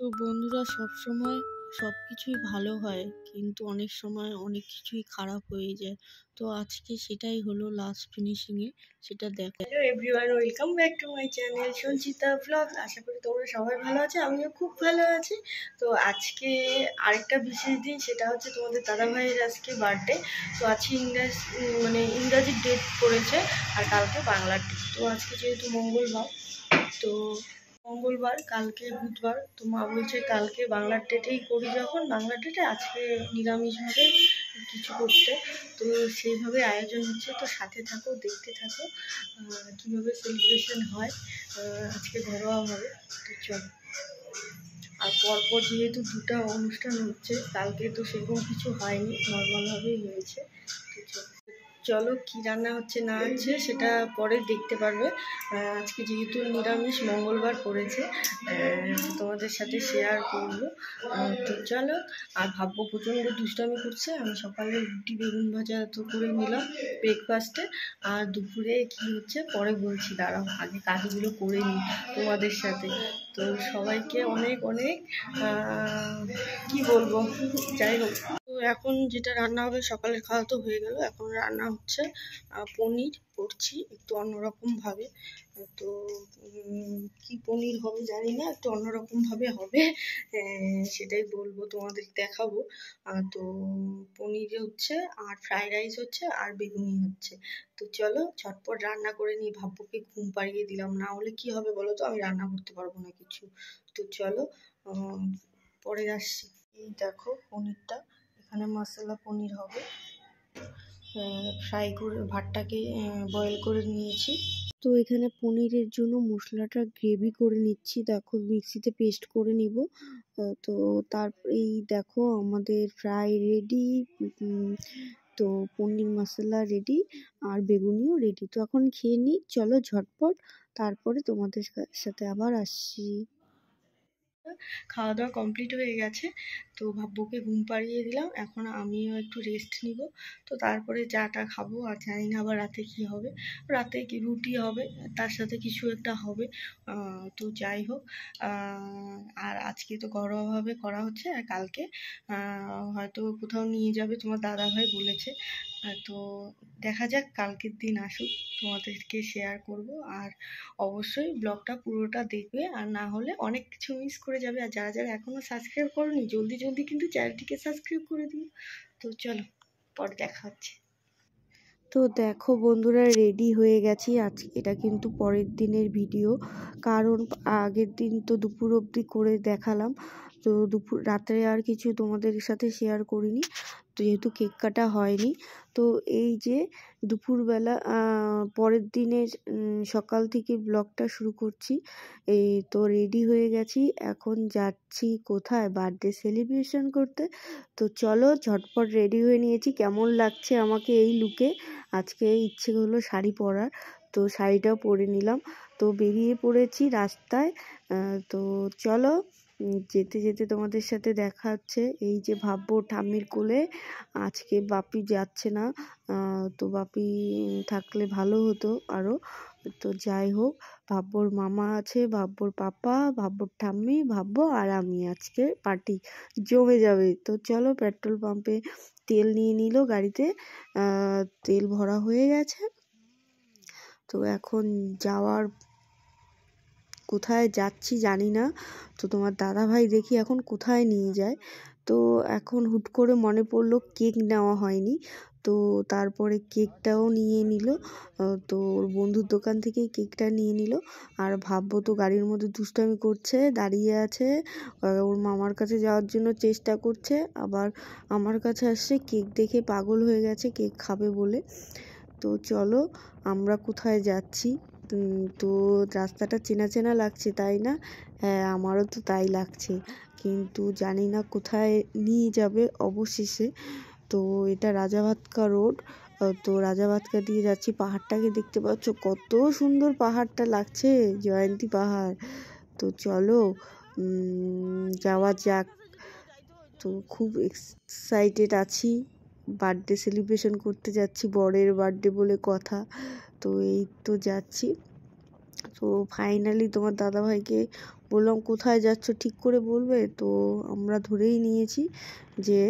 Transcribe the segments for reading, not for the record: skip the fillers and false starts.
তো বন্ধুরা, সবসময় সবকিছুই ভালো হয়, কিন্তু অনেক সময় অনেক কিছুই খারাপ হয়ে যায়। তো আজকে সেটাই হলো লাস্ট ফিনিশিংয়ে, সেটা দেখো। Hello everyone, welcome back to my channel Sanchita blog. আশা করি তোমরা সবাই ভালো আছো, আমিও খুব ভালো আছি। তো আজকে আরেকটা বিশেষ দিন, সেটা হচ্ছে তোমাদের দাদা ভাইয়ের আজকে বার্থডে। তো আজকে ইংরাজি ডেট পড়েছে, আর কালকে বাংলার ডেট। তো আজকে যেহেতু মঙ্গলবার, তো কালকে বুধবার, তো মা বলছে কালকে বাংলার ডেটেই করি, যখন বাংলার ডেটে আজকে নিরামিষভাবে কিছু করতে। তো সেইভাবে আয়োজন হচ্ছে, তো সাথে থাকো, দেখতে থাকো কীভাবে সেলিব্রেশন হয় আজকে ঘরোয়াভাবে। তো চলো। আর পরপর যেহেতু দুটো অনুষ্ঠান হচ্ছে, কালকে তো সেরকম কিছু হয়নি, নর্মালভাবেই হয়েছে। তো চলো, কি রান্না হচ্ছে না হচ্ছে সেটা পরে দেখতে পারবে। আজকে যেহেতু নিরামিষ মঙ্গলবার পড়েছে, তোমাদের সাথে শেয়ার করবো। তো চলো। আর ভাববো প্রচণ্ড দুষ্টামি করছে। আমি সকালে রুটি বেগুন ভাজা তো করে নিলাম ব্রেকফাস্টে, আর দুপুরে কি হচ্ছে পরে বলছি, দাঁড়াও আগে কাজগুলো করে নিই তোমাদের সাথে। তো সবাইকে অনেক অনেক কি বলবো, যাই হোক। তো এখন যেটা রান্না হবে, সকালের খাওয়া তো হয়ে গেল, এখন রান্না হচ্ছে পনির করছি একটু অন্যরকমভাবে। তো কি পনির হবে জানি না, একটু অন্যরকমভাবে হবে, সেটাই বলবো, তোমাদের দেখাবো। তো পনির হচ্ছে, আর ফ্রাইড রাইস হচ্ছে, আর বেগুনি হচ্ছে। তো চলো ঝটপট রান্না করে নিই। ভাব্যকে ঘুম পাড়িয়ে দিলাম, না হলে কি হবে বলো তো, আমি রান্না করতে পারবো না কিছু। তো চলো পরে আসছি। এই দেখো পনিরটা, এখানে মশলা পনির হবে। ফ্রাই করে ভাতটাকে বয়েল করে নিয়েছি। তো এখানে পনিরের জন্য মশলাটা গ্রেভি করে নিচ্ছি, দেখো মিক্সিতে পেস্ট করে নিব। তো তারপরেই দেখো আমাদের ফ্রাই রেডি, তো পনির মশলা রেডি, আর বেগুনিও রেডি। তো এখন খেয়ে নিই, চলো ঝটপট, তারপরে তোমাদের সাথে আবার আসছি। খাওয়া দাওয়া কমপ্লিট হয়ে গেছে, তো ভাব্যকে ঘুম পাড়িয়ে দিলাম, এখন আমিও একটু রেস্ট নিব। তো তারপরে চাটা খাবো, আর জানি না আবার রাতে কি হবে। রাতে কি রুটি হবে, তার সাথে কিছু একটা হবে। তো যাই হোক, আর আজকে তো ঘরোয়াভাবে করা হচ্ছে, আর কালকে হয়তো কোথাও নিয়ে যাবে তোমার দাদা ভাই বলেছে। তো দেখা যাক, কালকের দিন আসুক, তোমাদেরকে শেয়ার করব। আর অবশ্যই ব্লগটা পুরোটা দেখবে, আর না হলে অনেক কিছু মিস করে যাবে। আর যারা যারা এখনও সাবস্ক্রাইব করোনি, জলদি জলদি কিন্তু চ্যানেলটিকে সাবস্ক্রাইব করে দিও। তো চলো, পরে দেখা হচ্ছে। তো দেখো বন্ধুরা, রেডি হয়ে গেছি। এটা কিন্তু পরের দিনের ভিডিও, কারণ আগের দিন তো দুপুর অবধি করে দেখালাম, তো রাত্রে আর কিছু তোমাদের সাথে শেয়ার করিনি, তো যেহেতু কেক কাটা হয়নি। তো এই যে দুপুরবেলা, পরের দিনের সকাল থেকে ব্লগটা শুরু করছি। এই তো রেডি হয়ে গেছি, এখন যাচ্ছি কোথায়, বার্থডে সেলিব্রেশন করতে। তো চলো ঝটপট রেডি হয়ে নিয়েছি। কেমন লাগছে আমাকে এই লুকে? আজকে ইচ্ছে হলো শাড়ি পরার, তো শাড়িটাও পরে নিলাম। তো বেরিয়ে পড়েছি রাস্তায়। তো চলো, যেতে যেতে তোমাদের সাথে দেখা হচ্ছে। এই যে ভাববো ঠাম্মির কোলে, আজকে বাপি যাচ্ছে না, তো বাপি থাকলে ভালো হতো আরও। তো যাই হোক, ভাব্বর মামা আছে, ভাব্বর পাপা, ভাব্বর ঠাম্মি, ভাব্বো আর আমি, আজকে পার্টি জমে যাবে। তো চলো, পেট্রোল পাম্পে তেল নিয়ে নিল গাড়িতে, তেল ভরা হয়ে গেছে। তো এখন যাওয়ার, কোথায় যাচ্ছি জানি না। তো তোমার দাদা ভাই দেখি এখন কোথায় নিয়ে যায়। তো এখন হুট করে মনে পড়লো কেক নেওয়া হয়নি, তো তারপরে কেকটাও নিয়ে নিল। তো ওর বন্ধুর দোকান থেকেই কেকটা নিয়ে নিল। আর ভাববো তো গাড়ির মধ্যে দুষ্টামি করছে, দাঁড়িয়ে আছে, ওর মামার কাছে যাওয়ার জন্য চেষ্টা করছে, আবার আমার কাছে আসছে, কেক দেখে পাগল হয়ে গেছে, কেক খাবে বলে। তো চলো, আমরা কোথায় যাচ্ছি। তো রাস্তাটা চেনা চেনা লাগছে, তাই না? হ্যাঁ, আমারও তো তাই লাগছে, কিন্তু জানি না কোথায় নিয়ে যাবে অবশেষে। তো এটা রাজাভাতকা রোড, তো রাজাভাতকা দিয়ে যাচ্ছি। পাহাড়টাকে দেখতে পাচ্ছ, কত সুন্দর পাহাড়টা লাগছে, জয়ন্তী পাহাড়। তো চলো যাওয়া যাক। তো খুব এক্সাইটেড আছি, বার্থডে সেলিব্রেশন করতে যাচ্ছি, বরের বার্থডে বলে কথা। তো এই তো যাচ্ছি, তো ফাইনালি তোমার দাদাভাইকে বললাম কোথায় যাচ্ছ ঠিক করে বলবে, তো আমরা ধরেই নিয়েছি যে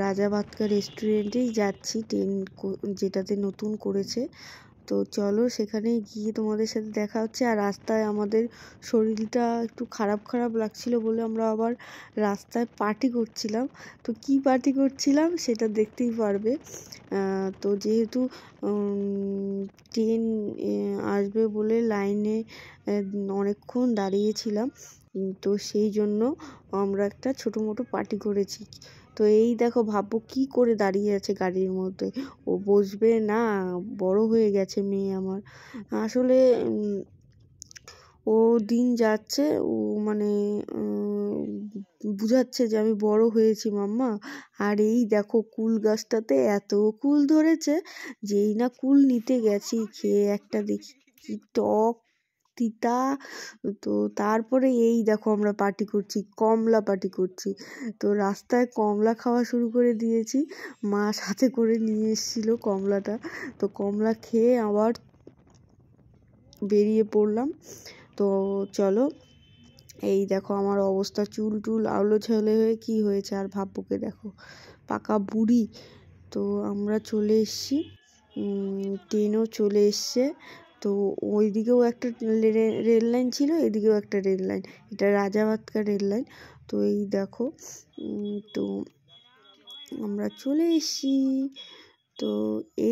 রাজা ভাতকা রেস্টুরেন্টেই যাচ্ছি, যেটাতে নতুন করেছে। তো চলো সেখানে গিয়ে তোমাদের সাথে দেখা হচ্ছে। আর রাস্তায় আমাদের শরীরটা একটু খারাপ খারাপ লাগছিল বলে আমরা আবার রাস্তায় পার্টি করছিলাম। তো কি পার্টি করছিলাম সেটা দেখতেই পারবে। তো যেহেতু ট্রেন আসবে বলে লাইনে অনেকক্ষণ দাঁড়িয়েছিলাম, তো সেই জন্য আমরা একটা ছোটো মোটো পার্টি করেছি। তো এই দেখো ভাববো কি করে দাঁড়িয়ে আছে গাড়ির মধ্যে, ও বসবে না, বড় হয়ে গেছে মেয়ে আমার। আসলে ও দিন যাচ্ছে, ও মানে বুঝাচ্ছে যে আমি বড় হয়েছি মাম্মা। আর এই দেখো কুল গাছটাতে এত কুল ধরেছে, যেই না কুল নিতে গেছি খেয়ে একটা দেখি কি টক তিতা। তো তারপরে এই দেখো আমরা পার্টি করছি, কমলা পার্টি করছি। তো রাস্তায় কমলা খাওয়া শুরু করে দিয়েছি, মা সাথে করে নিয়ে এসেছিলো কমলাটা। তো কমলা খেয়ে আবার বেরিয়ে পড়লাম। তো চলো এই দেখো আমার অবস্থা, চুল টুল আউলো ঝাউলো হয়ে কি হয়েছে, আর ভাব্যকে দেখো পাকা বুড়ি। তো আমরা চলে এসেছি, ট্রেনও চলে এসছে। তো ওইদিকেও একটা রেল লাইন ছিল, এদিকেও একটা রেল লাইন, এটা রাজা ভাতকা রেল লাইন। তো এই দেখো তো আমরা চলে এসেছি। তো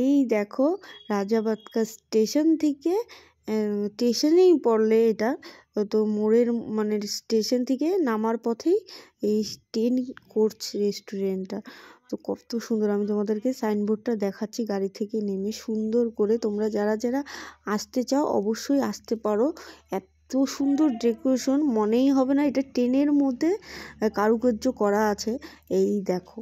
এই দেখো রাজা ভাতকা স্টেশন থেকে, স্টেশনেই পড়লে এটা, তো মোড়ের মানে স্টেশন থেকে নামার পথেই এই ট্রেন করছে রেস্টুরেন্টটা। তো কত সুন্দর, আমি তোমাদেরকে সাইনবোর্ডটা দেখাচ্ছি গাড়ি থেকে নেমে সুন্দর করে। তোমরা যারা যারা আসতে চাও অবশ্যই আসতে পারো, এত সুন্দর ডেকোরেশন, মনেই হবে না এটা ট্রেনের মধ্যে কারুকার্য করা আছে। এই দেখো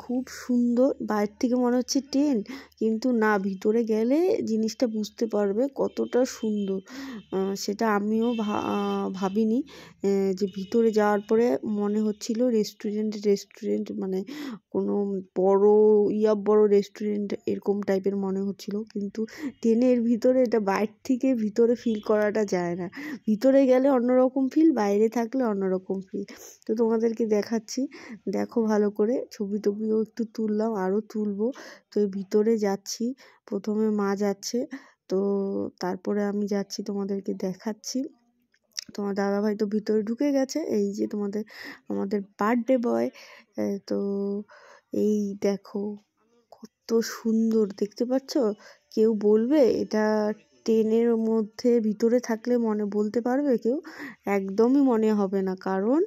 খুব সুন্দর, বাইরে থেকে মনে হচ্ছে ট্রেন, কিন্তু না, ভিতরে গেলে জিনিসটা বুঝতে পারবে কতটা সুন্দর। সেটা আমিও ভাবিনি, যে ভিতরে যাওয়ার পরে মনে হচ্ছিল রেস্টুরেন্ট মানে কোনো বড় বড় রেস্টুরেন্ট এরকম টাইপের মনে হচ্ছিল, কিন্তু ট্রেনের ভিতরে এটা বাইরে থেকে ভিতরে ফিল করাটা যায় না। ভিতরে গেলে অন্যরকম ফিল, বাইরে থাকলে অন্যরকম ফিল। তো তোমাদেরকে দেখাচ্ছি, দেখো ভালো করে, ছবি টবিও একটু তুললাম, আরও তুলবো। তো এই ভিতরে যাচ্ছি, প্রথমে মা যাচ্ছে, তো তারপরে আমি যাচ্ছি, তোমাদেরকে দেখাচ্ছি। তোমার দাদাভাই তো ভিতরে ঢুকে গেছে, এই যে আমাদের বার্থডে বয়। তো এই দেখো কত সুন্দর দেখতে পাচ্ছ। কেউ বলবে এটা ট্রেনের মধ্যে ভিতরে থাকলে বলতে পারবে কেউ? একদমই মনে হবে না, কারণ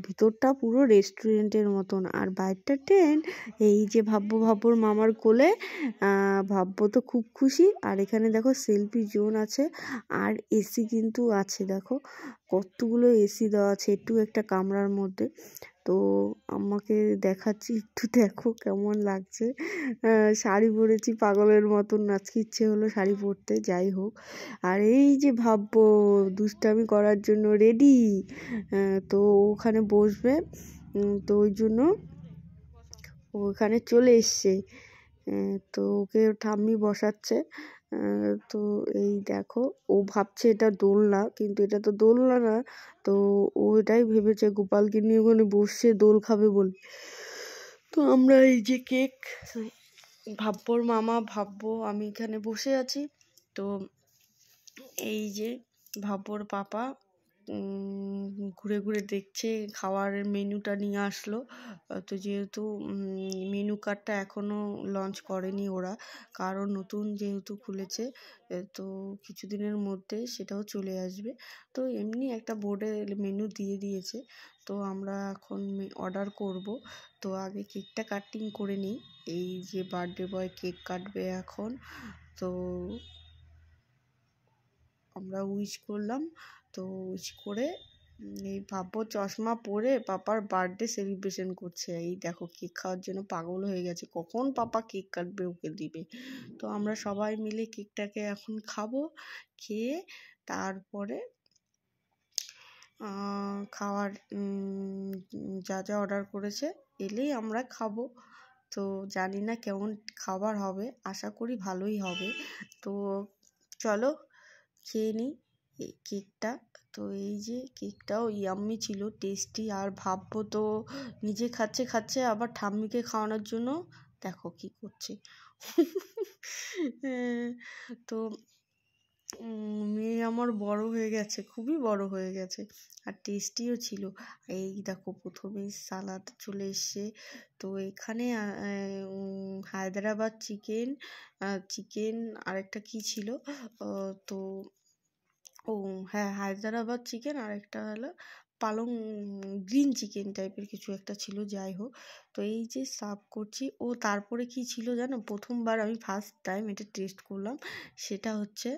ভিতরটা পুরো রেস্টুরেন্টের মতন, আর বাইরটা ট্রেন। এই যে ভাব্যর মামার কোলে, ভাব্য তো খুব খুশি। আর এখানে দেখো সেলফি জোন আছে, আর এসি কিন্তু আছে, দেখো কতগুলো এসি দেওয়া আছে একটু একটা কামরার মধ্যে। তো আমাকে দেখাচ্ছি, একটু দেখো কেমন লাগছে। শাড়ি পরেছি পাগলের মতন, আজকে ইচ্ছে হলো শাড়ি পরতে, যাই হোক। আর এই যে ভাব্য দুষ্টামি করার জন্য রেডি, তো ওখানে বসবে, তো ওই জন্য ওখানে চলে এসছে। তো ওকে ঠাম্মি বসাচ্ছে। তো এই দেখো ও ভাবছে এটা দোলনা, কিন্তু এটা তো দোলনা না। তো ও এটাই ভেবেছে গোপালকে নিয়ে ওখানে বসে দোল খাবে বলে। তো আমরা এই যে কেক, ভাব্যর মামা, আমি এখানে বসে আছি। তো এই যে ভাব্যর পাপা ঘুরে ঘুরে দেখছে, খাওয়ারের মেনুটা নিয়ে আসলো। তো যেহেতু মেনু কার্ডটা এখনও লঞ্চ করেনি ওরা, কারণ নতুন যেহেতু খুলেছে, তো কিছুদিনের মধ্যে সেটাও চলে আসবে। তো এমনি একটা বোর্ডে মেনু দিয়ে দিয়েছে, তো আমরা এখন অর্ডার করব। তো আগে কেকটা কাটিং করে নিই। এই যে বার্থডে বয় কেক কাটবে এখন। তো আমরা উইশ করলাম, তো উইশ করে এই ভাব্য চশমা পরে পাপার বার্থডে সেলিব্রেশন করছে। এই দেখো কেক খাওয়ার জন্য পাগল হয়ে গেছে, কখন পাপা কেক কাটবে ওকে দিবে। তো আমরা সবাই মিলে কেকটাকে এখন খাবো, খেয়ে তারপরে খাওয়ার যা যা অর্ডার করেছে এলেই আমরা খাবো। তো জানি না কেমন খাবার হবে, আশা করি ভালোই হবে। তো চলো খেয়ে নিই এই কেকটা। তো এই যে কেকটাও ইয়াম্মি ছিল, টেস্টি। আর ভাববো তো নিজে খাচ্ছে আবার ঠাম্মিকে খাওয়ানোর জন্য দেখো কি করছে। তো মেয়ে আমার বড় হয়ে গেছে, খুবই বড় হয়ে গেছে, আর টেস্টিও ছিল। এই দেখো প্রথমেই সালাদ চলে এসছে। তো এখানে হায়দ্রাবাদ চিকেন আরেকটা কি ছিল, তো হ্যাঁ হায়দ্রাবাদ চিকেন, আর একটা হলো পালং গ্রিন চিকেন টাইপের কিছু একটা ছিল, যাই হোক। তো এই যে সার্ভ করছি। তারপরে কি ছিল জানো, প্রথমবার আমি ফার্স্ট টাইম এটা টেস্ট করলাম, সেটা হচ্ছে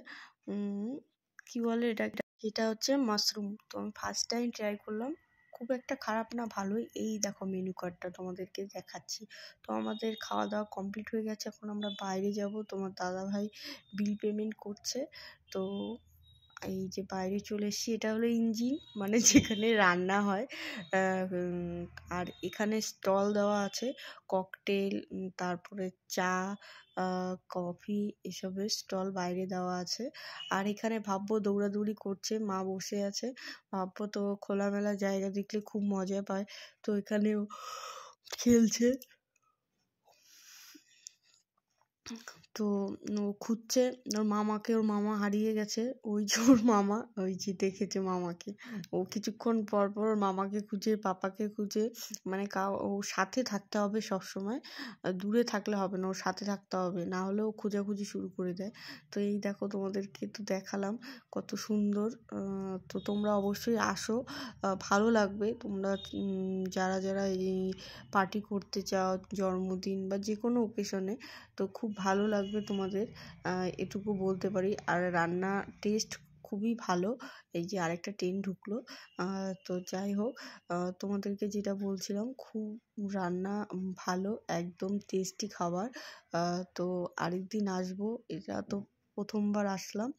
কি বলে এটা হচ্ছে মাশরুম। তো আমি ফার্স্ট টাইম ট্রাই করলাম, খুব একটা খারাপ না, ভালোই। এই দেখো মেনু কার্ডটা তোমাদেরকে দেখাচ্ছি। তো আমাদের খাওয়া দাওয়া কমপ্লিট হয়ে গেছে, এখন আমরা বাইরে যাব, তোমার দাদাভাই বিল পেমেন্ট করছে। তো এই যে বাইরে চলে এসেছি, এটা হলো ইঞ্জিন, মানে যেখানে রান্না হয়। আর এখানে স্টল দেওয়া আছে ককটেল, তারপরে চা, কফি, এসবের স্টল বাইরে দেওয়া আছে। আর এখানে ভাববো দৌড়াদৌড়ি করছে, মা বসে আছে। ভাববো তো খোলামেলা জায়গা দেখলে খুব মজা পায়, তো এখানেও খেলছে। তো ও খুঁজছে ওর মামা হারিয়ে গেছে, ওই যে ওর মামা, ওই যে দেখেছে মামাকে। ও কিছুক্ষণ পর পর ওর মামাকে খুঁজে, পাপাকে খুঁজে, মানে ওর সাথে থাকতে হবে সব সময়, দূরে থাকলে হবে না, ওর সাথে থাকতে হবে, না হলে ও খোঁজাখুঁজি শুরু করে দেয়। তো এই দেখো তোমাদেরকে তো দেখালাম কত সুন্দর। তো তোমরা অবশ্যই আসো, ভালো লাগবে। তোমরা যারা যারা এই পার্টি করতে চাও, জন্মদিন বা যে কোনো ওকেশনে, তো খুব ভালো লাগবে তোমাদের, এটুকু বলতে পারি। আর রান্না টেস্ট খুবই ভালো। এই যে আরেকটা ট্রেন ঢুকলো। তো যাই হোক, তোমাদেরকে যেটা বলছিলাম, খুব রান্না ভালো, একদম টেস্টি খাবার। তো আরেকদিন আসবো, এটা তো প্রথমবার আসলাম,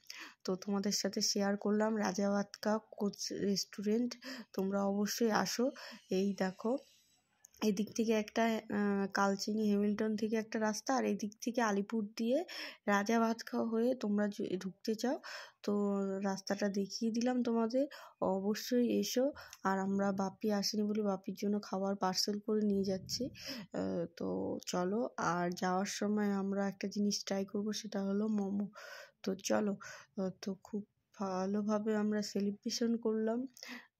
তো তোমাদের সাথে শেয়ার করলাম রাজাভাতকা কোচ রেস্টুরেন্ট। তোমরা অবশ্যই আসো। এই দেখো এদিক থেকে একটা কালচিনি হেমিল্টন থেকে একটা রাস্তা, আর এদিক থেকে আলিপুর দিয়ে রাজাভাতখাওয়া হয়ে তোমরা ঢুকতে চাও, তো রাস্তাটা দেখিয়ে দিলাম তোমাদের, অবশ্যই এসো। আর আমরা বাপি আসেনি বলে বাপির জন্য খাবার পার্সেল করে নিয়ে যাচ্ছি। তো চলো, আর যাওয়ার সময় আমরা একটা জিনিস ট্রাই করব, সেটা হলো মোমো। তো চলো, তো খুব ভালোভাবে আমরা সেলিব্রেশন করলাম।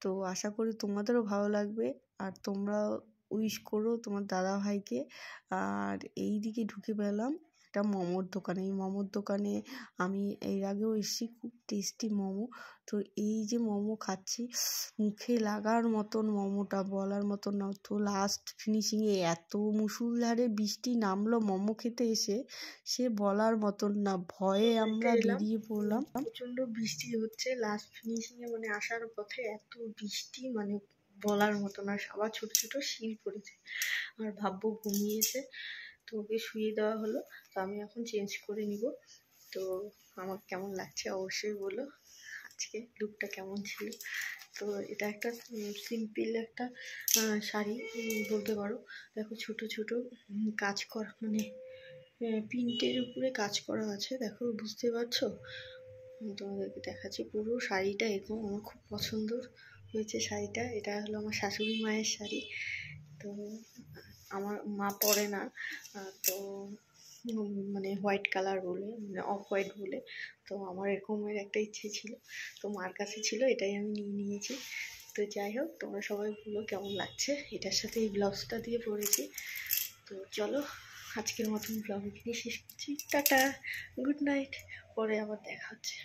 তো আশা করি তোমাদেরও ভালো লাগবে, আর তোমরাও উইশ করো তোমার দাদা ভাইকে। আর এই দিকে ঢুকে পেলাম একটা মোমোর দোকানে। এই মোমোর দোকানে আমি এর আগেও এসেছি, খুব টেস্টি মোমো। তো এই যে মোমো খাচ্ছি, মুখে লাগার মতন মোমোটা, বলার মতন না। তো লাস্ট ফিনিশিংয়ে এত মুষলধারে বৃষ্টি নামলো মোমো খেতে এসে, সে বলার মতন না, ভয়ে আমরা বেরিয়ে পড়লাম। প্রচণ্ড বৃষ্টি হচ্ছে লাস্ট ফিনিশিংয়ে, মানে আসার পথে এত বৃষ্টি, মানে বলার মতো না। আবার ছোট ছোট শিল পড়েছে, আর ভাববো ঘুমিয়েছে, তো ওকে শুয়ে দেওয়া হলো। তো আমি এখন চেঞ্জ করে নিব। তো আমার কেমন লাগছে অবশ্যই বলো, আজকে লুকটা কেমন ছিল। তো এটা একটা সিম্পল একটা শাড়ি বলতে পারো। দেখো ছোট ছোট কাজ করা, মানে প্রিন্টের উপরে কাজ করা আছে, দেখো বুঝতে পারছো। তোমাদেরকে দেখাচ্ছি পুরো শাড়িটা এরকম, আমার খুব পছন্দ হয়েছে শাড়িটা। এটা হলো আমার শাশুড়ি মায়ের শাড়ি, তো আমার মা পরে না, তো মানে হোয়াইট কালার বলে, মানে অফ হোয়াইট বলে, তো আমার এরকমের একটা ইচ্ছে ছিল, তো মার কাছে ছিল, এটাই আমি নিয়ে নিয়েছি। তো যাই হোক, তোমরা সবাই বলো কেমন লাগছে। এটার সাথে এই ব্লাউজটা দিয়ে পরেছি। তো চলো, আজকের মতন ব্লগ এখানে শেষ করছি। টাটা, গুড নাইট, পরে আবার দেখা হচ্ছে।